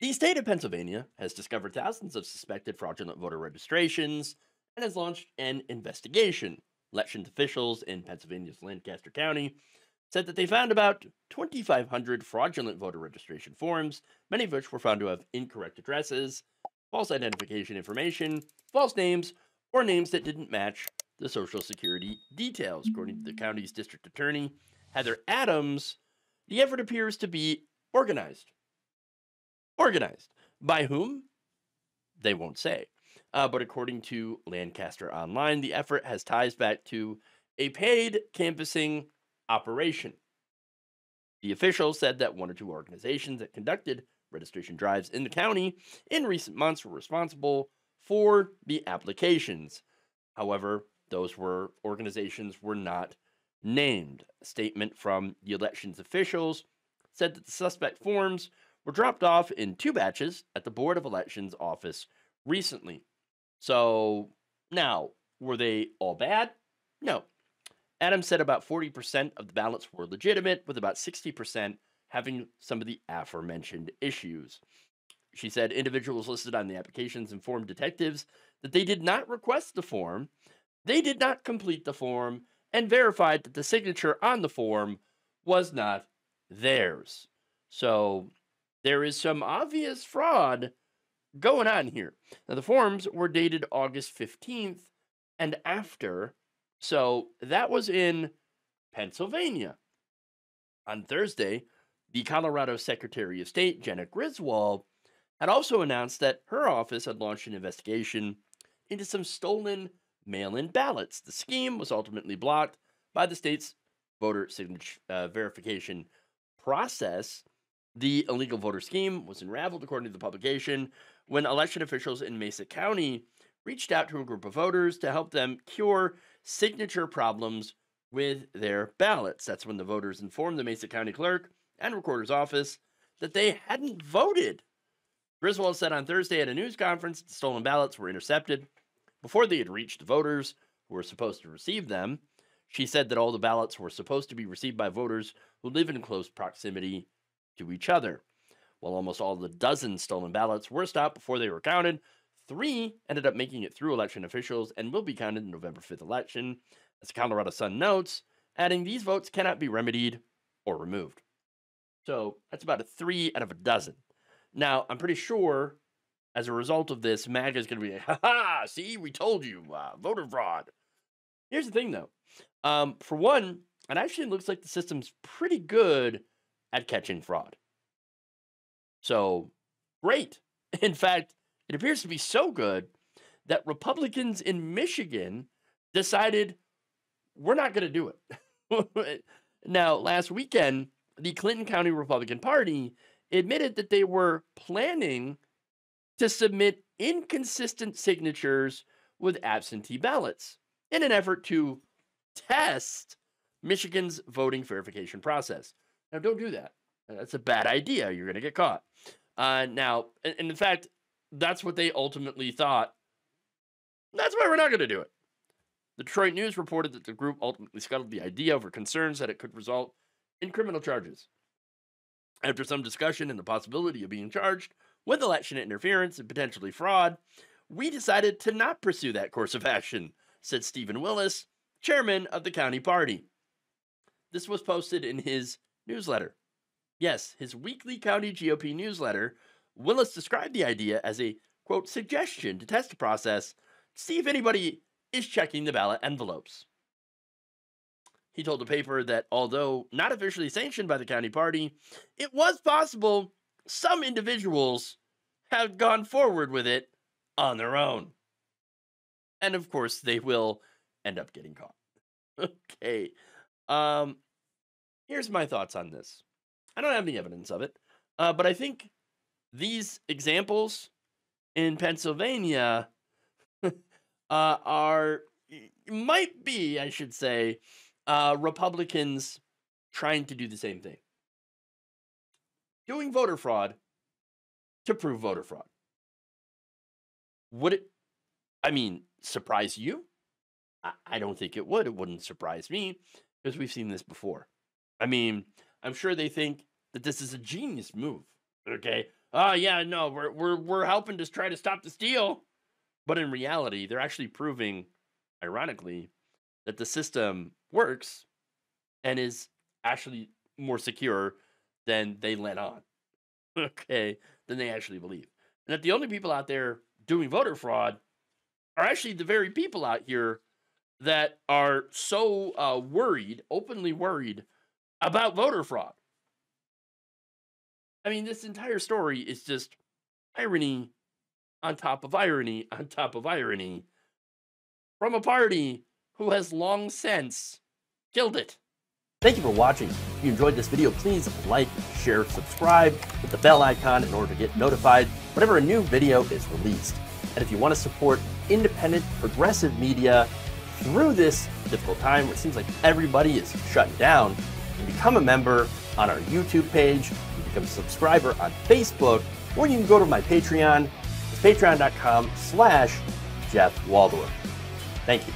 The state of Pennsylvania has discovered thousands of suspected fraudulent voter registrations and has launched an investigation. Election officials in Pennsylvania's Lancaster County said that they found about 2,500 fraudulent voter registration forms, many of which were found to have incorrect addresses, false identification information, false names, or names that didn't match the Social Security details. According to the county's district attorney, Heather Adams, the effort appears to be organized. Organized. By whom? They won't say. But according to Lancaster Online, the effort has ties back to a paid canvassing operation. The official said that one or two organizations that conducted registration drives in the county in recent months were responsible for the applications. However, those organizations were not named. A statement from the elections officials said that the suspect forms were dropped off in two batches at the Board of Elections office recently. So now, were they all bad? No. Adams said about 40% of the ballots were legitimate, with about 60% having some of the aforementioned issues. She said individuals listed on the applications informed detectives that they did not request the form, they did not complete the form, and verified that the signature on the form was not theirs. So there is some obvious fraud going on here. Now, the forms were dated August 15th and after, so that was in Pennsylvania. On Thursday, the Colorado Secretary of State, Jenna Griswold, had also announced that her office had launched an investigation into some stolen mail in ballots. The scheme was ultimately blocked by the state's voter signature verification process. The illegal voter scheme was unraveled, according to the publication, when election officials in Mesa County reached out to a group of voters to help them cure signature problems with their ballots. That's when the voters informed the Mesa County clerk and recorder's office that they hadn't voted. Griswold said on Thursday at a news conference that the stolen ballots were intercepted before they had reached the voters who were supposed to receive them. She said that all the ballots were supposed to be received by voters who live in close proximity to each other. While almost all the dozen stolen ballots were stopped before they were counted, 3 ended up making it through election officials and will be counted in the November 5th election, as the Colorado Sun notes, adding these votes cannot be remedied or removed. So that's about a 3 out of a dozen. Now, I'm pretty sure as a result of this, MAGA is going to be like, ha ha, see, we told you, voter fraud. Here's the thing, though. For one, it actually looks like the system's pretty good at catching fraud. So, great. In fact, it appears to be so good that Republicans in Michigan decided we're not going to do it. Now, last weekend, the Clinton County Republican Party admitted that they were planning to submit inconsistent signatures with absentee ballots in an effort to test Michigan's voting verification process. Now, don't do that. That's a bad idea. You're going to get caught. Now, and in fact, that's what they ultimately thought. That's why we're not going to do it. The Detroit News reported that the group ultimately scuttled the idea over concerns that it could result in criminal charges. After some discussion and the possibility of being charged with election interference and potentially fraud, we decided to not pursue that course of action, said Stephen Willis, chairman of the county party. This was posted in his newsletter. Yes, his weekly county GOP newsletter. Willis described the idea as a, quote, suggestion to test the process to see if anybody is checking the ballot envelopes. He told the paper that although not officially sanctioned by the county party, it was possible some individuals have gone forward with it on their own. And of course, they will end up getting caught. Okay. Here's my thoughts on this. I don't have any evidence of it, but I think these examples in Pennsylvania might be, I should say, Republicans trying to do the same thing. Doing voter fraud to prove voter fraud. Would it, surprise you? I don't think it would. It wouldn't surprise me because we've seen this before. I'm sure they think that this is a genius move. Okay. "Oh yeah, no, we're helping to try to stop the steal." But in reality, they're actually proving, ironically, that the system works and is actually more secure than they let on. Okay, than they actually believe. And that the only people out there doing voter fraud are actually the very people out here that are so worried, openly worried about voter fraud. I mean, this entire story is just irony on top of irony on top of irony from a party who has long since killed it. Thank you for watching. If you enjoyed this video, please like, share, subscribe, hit the bell icon in order to get notified whenever a new video is released. And if you want to support independent, progressive media through this difficult time where it seems like everybody is shutting down, you can become a member on our YouTube page, you can become a subscriber on Facebook, or you can go to my Patreon. It's patreon.com/Jeff Waldorf. Thank you.